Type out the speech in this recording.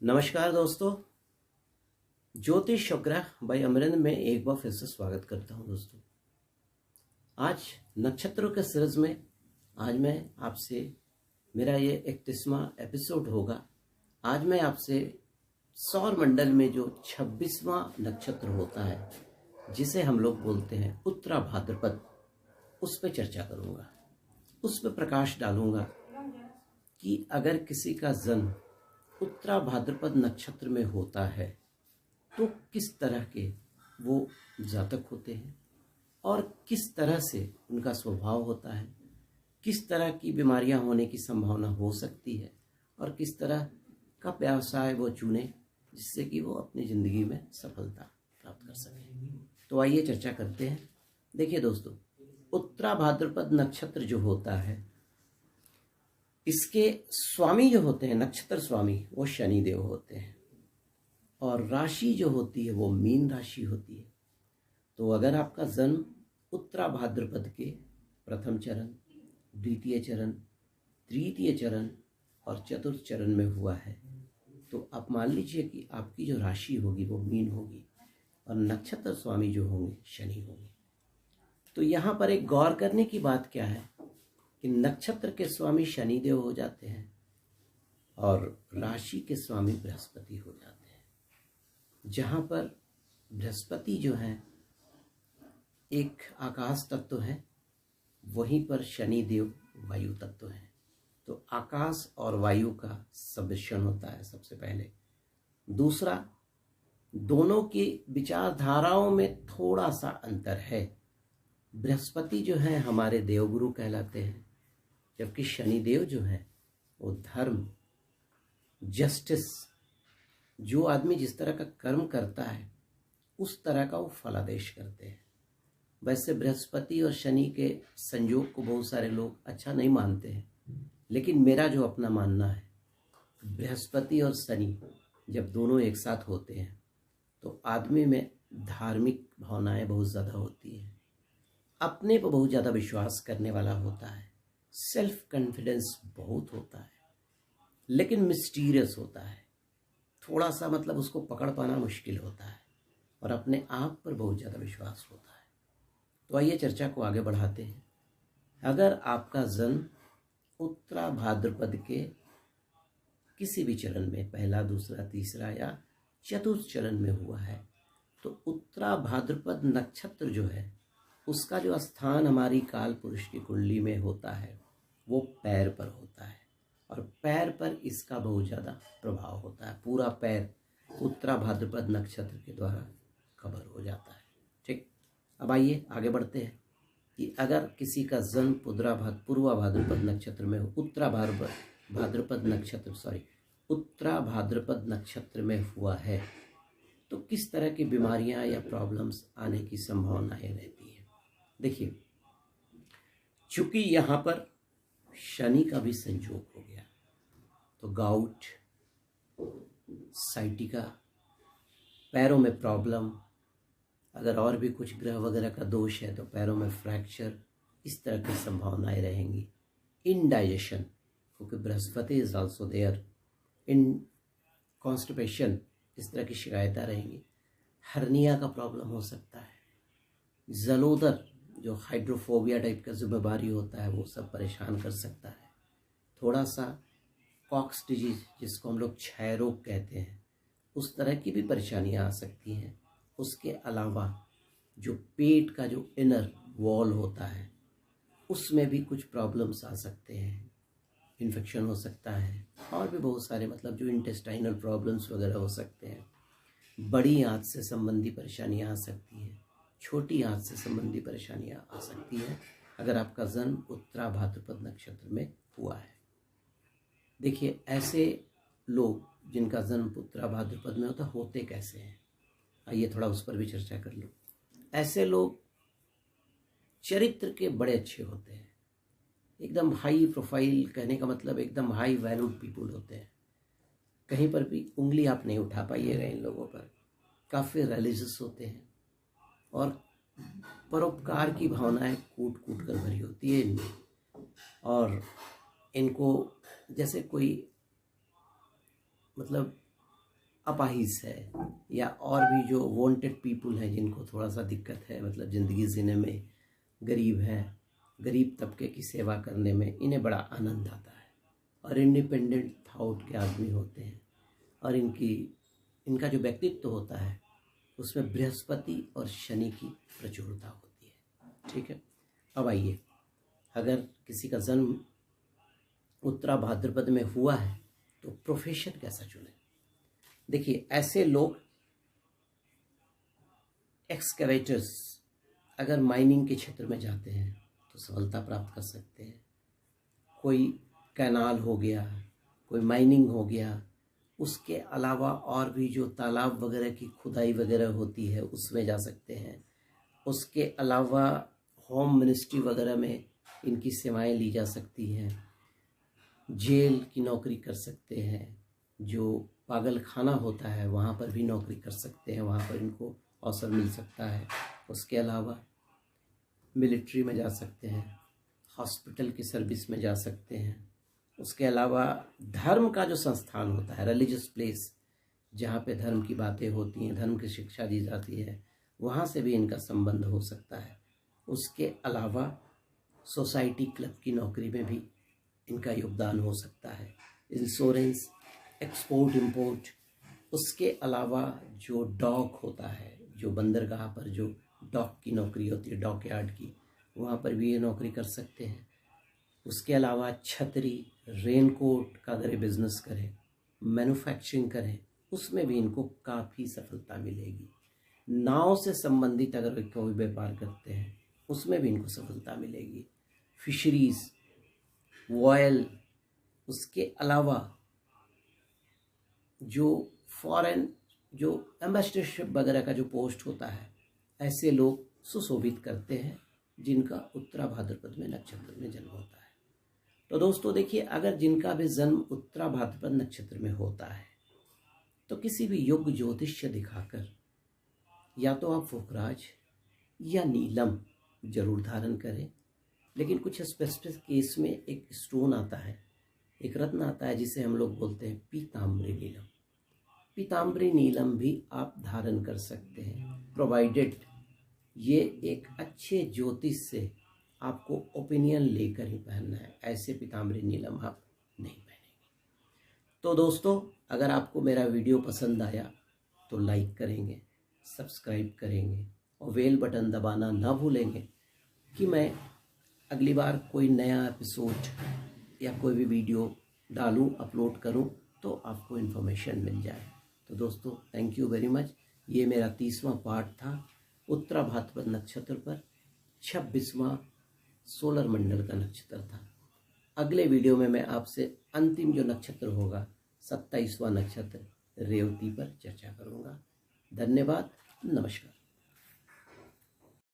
नमस्कार दोस्तों, ज्योतिष उपग्रह बाय अमरिंद में एक बार फिर से स्वागत करता हूं। दोस्तों, आज नक्षत्रों के सीरीज में आज मैं आपसे मेरा ये 31वां एपिसोड होगा। आज मैं आपसे सौर मंडल में जो 26वां नक्षत्र होता है, जिसे हम लोग बोलते हैं उत्तरा भाद्रपद, उस पर चर्चा करूंगा। उस पर प्रकाश डालूंगा कि अगर किसी का जन्म उत्तरा भाद्रपद नक्षत्र में होता है तो किस तरह के वो जातक होते हैं और किस तरह से उनका स्वभाव होता है, किस तरह की बीमारियां होने की संभावना हो सकती है और किस तरह का व्यवसाय वो चुने जिससे कि वो अपनी ज़िंदगी में सफलता प्राप्त कर सके। तो आइए चर्चा करते हैं। देखिए दोस्तों, उत्तरा भाद्रपद नक्षत्र जो होता है, इसके स्वामी जो होते हैं, नक्षत्र स्वामी, वो शनिदेव होते हैं और राशि जो होती है वो मीन राशि होती है। तो अगर आपका जन्म उत्तरा भाद्रपद के प्रथम चरण, द्वितीय चरण, तृतीय चरण और चतुर्थ चरण में हुआ है तो आप मान लीजिए कि आपकी जो राशि होगी वो मीन होगी और नक्षत्र स्वामी जो होंगे शनि होंगे। तो यहाँ पर एक गौर करने की बात क्या है कि नक्षत्र के स्वामी शनिदेव हो जाते हैं और राशि के स्वामी बृहस्पति हो जाते हैं। जहाँ पर बृहस्पति जो है एक आकाश तत्व है, वहीं पर शनिदेव वायु तत्व है। तो आकाश और वायु का सम्मिश्रण होता है सबसे पहले। दूसरा, दोनों की विचारधाराओं में थोड़ा सा अंतर है। बृहस्पति जो है हमारे देवगुरु कहलाते हैं, जबकि शनिदेव जो है वो धर्म, जस्टिस, जो आदमी जिस तरह का कर्म करता है उस तरह का वो फलादेश करते हैं। वैसे बृहस्पति और शनि के संयोग को बहुत सारे लोग अच्छा नहीं मानते हैं, लेकिन मेरा जो अपना मानना है, बृहस्पति और शनि जब दोनों एक साथ होते हैं तो आदमी में धार्मिक भावनाएं बहुत ज़्यादा होती हैं, अपने पर बहुत ज़्यादा विश्वास करने वाला होता है, सेल्फ कॉन्फिडेंस बहुत होता है, लेकिन मिस्टीरियस होता है। थोड़ा सा मतलब उसको पकड़ पाना मुश्किल होता है और अपने आप पर बहुत ज़्यादा विश्वास होता है। तो आइए चर्चा को आगे बढ़ाते हैं। अगर आपका जन्म उत्तरा भाद्रपद के किसी भी चरण में, पहला, दूसरा, तीसरा या चतुर्थ चरण में हुआ है, तो उत्तरा भाद्रपद नक्षत्र जो है उसका जो स्थान हमारी काल पुरुष की कुंडली में होता है वो पैर पर होता है और पैर पर इसका बहुत ज़्यादा प्रभाव होता है। पूरा पैर उत्तरा भाद्रपद नक्षत्र के द्वारा कवर हो जाता है। ठीक, अब आइए आगे बढ़ते हैं कि अगर किसी का जन्म पूर्वा भाद्रपद नक्षत्र में हो, उत्तरा भाद्रपद नक्षत्र में हुआ है तो किस तरह की बीमारियां या प्रॉब्लम्स आने की संभावनाएं रहती है। देखिए, चूंकि यहाँ पर शनि का भी संयोग हो गया तो गाउट, साइटिका, पैरों में प्रॉब्लम, अगर और भी कुछ ग्रह वगैरह का दोष है तो पैरों में फ्रैक्चर, इस तरह की संभावनाएं रहेंगी। इनडाइजेशन, क्योंकि Brihaspati is also there, in constipation, इस तरह की शिकायतें रहेंगी। हर्निया का प्रॉब्लम हो सकता है। जलोदर, जो हाइड्रोफोबिया टाइप का जो बीमारी होता है, वो सब परेशान कर सकता है। थोड़ा सा कॉक्स डिजीज, जिसको हम लोग क्षय रोग कहते हैं, उस तरह की भी परेशानियां आ सकती हैं। उसके अलावा जो पेट का जो इनर वॉल होता है उसमें भी कुछ प्रॉब्लम्स आ सकते हैं, इन्फेक्शन हो सकता है और भी बहुत सारे मतलब जो इंटेस्टाइनल प्रॉब्लम्स वगैरह हो सकते हैं। बड़ी आंत से संबंधी परेशानियां आ सकती हैं, छोटी आंत से संबंधी परेशानियां आ सकती हैं अगर आपका जन्म उत्तरा भाद्रपद नक्षत्र में हुआ है। देखिए, ऐसे लोग जिनका जन्म उत्तरा भाद्रपद में होते कैसे हैं, आइए थोड़ा उस पर भी चर्चा कर लो। ऐसे लोग चरित्र के बड़े अच्छे होते हैं, एकदम हाई प्रोफाइल, कहने का मतलब एकदम हाई वैल्यूड पीपुल होते हैं। कहीं पर भी उंगली आप नहीं उठा पाइएगा इन लोगों पर। काफ़ी रिलीजियस होते हैं और परोपकार की भावनाएं कूट कूट कर भरी होती है इनमें। और इनको जैसे कोई मतलब अपाहिज है या और भी जो वांटेड पीपुल हैं जिनको थोड़ा सा दिक्कत है, मतलब ज़िंदगी जीने में, गरीब हैं, गरीब तबके की सेवा करने में इन्हें बड़ा आनंद आता है और इंडिपेंडेंट थॉट के आदमी होते हैं और इनका जो व्यक्तित्व होता है उसमें बृहस्पति और शनि की प्रचुरता होती है। ठीक है, अब आइए, अगर किसी का जन्म उत्तरा भाद्रपद में हुआ है तो प्रोफेशन कैसा चुने। देखिए, ऐसे लोग एक्सकेवेटर्स, अगर माइनिंग के क्षेत्र में जाते हैं तो सफलता प्राप्त कर सकते हैं। कोई कैनाल हो गया, कोई माइनिंग हो गया, उसके अलावा और भी जो तालाब वगैरह की खुदाई वगैरह होती है उसमें जा सकते हैं। उसके अलावा होम मिनिस्ट्री वगैरह में इनकी सेवाएं ली जा सकती हैं। जेल की नौकरी कर सकते हैं, जो पागल खाना होता है वहाँ पर भी नौकरी कर सकते हैं, वहाँ पर इनको अवसर मिल सकता है। उसके अलावा मिलिट्री में जा सकते हैं, हॉस्पिटल की सर्विस में जा सकते हैं। उसके अलावा धर्म का जो संस्थान होता है, रिलीजियस प्लेस, जहाँ पे धर्म की बातें होती हैं, धर्म की शिक्षा दी जाती है, वहाँ से भी इनका संबंध हो सकता है। उसके अलावा सोसाइटी क्लब की नौकरी में भी इनका योगदान हो सकता है। इंश्योरेंस, एक्सपोर्ट इंपोर्ट, उसके अलावा जो डॉक होता है, जो बंदरगाह पर जो डॉक की नौकरी होती है, डॉक यार्ड की, वहाँ पर भी ये नौकरी कर सकते हैं। उसके अलावा छतरी, रेनकोट का अगर ये बिजनेस करें, मैन्युफैक्चरिंग करें, उसमें भी इनको काफ़ी सफलता मिलेगी। नाव से संबंधित अगर कोई व्यापार करते हैं उसमें भी इनको सफलता मिलेगी। फिशरीज, ऑयल, उसके अलावा जो फॉरेन जो एम्बेसडरशिप वगैरह का जो पोस्ट होता है, ऐसे लोग सुशोभित करते हैं जिनका उत्तरा भाद्रपद में नक्षत्र में जन्म होता है। तो दोस्तों देखिए, अगर जिनका भी जन्म उत्तरा भाद्रपद नक्षत्र में होता है तो किसी भी योग ज्योतिष्य दिखाकर या तो आप फुकराज या नीलम जरूर धारण करें। लेकिन कुछ स्पेसिफिक केस में एक स्टोन आता है, एक रत्न आता है जिसे हम लोग बोलते हैं पीताम्बरी नीलम। पीताम्बरी नीलम भी आप धारण कर सकते हैं, प्रोवाइडेड ये एक अच्छे ज्योतिष से आपको ओपिनियन लेकर ही पहनना है। ऐसे पीताम्बरी नीलम आप नहीं पहनेंगे। तो दोस्तों, अगर आपको मेरा वीडियो पसंद आया तो लाइक करेंगे, सब्सक्राइब करेंगे और बेल बटन दबाना ना भूलेंगे कि मैं अगली बार कोई नया एपिसोड या कोई भी वीडियो डालूं, अपलोड करूं तो आपको इन्फॉर्मेशन मिल जाए। तो दोस्तों, थैंक यू वेरी मच। ये मेरा 30वां पार्ट था उत्तरा भाद्रपद नक्षत्र पर। 26वां सोलर मंडल का नक्षत्र था। अगले वीडियो में मैं आपसे अंतिम जो नक्षत्र होगा, 27वां नक्षत्र रेवती पर चर्चा करूंगा। धन्यवाद, नमस्कार।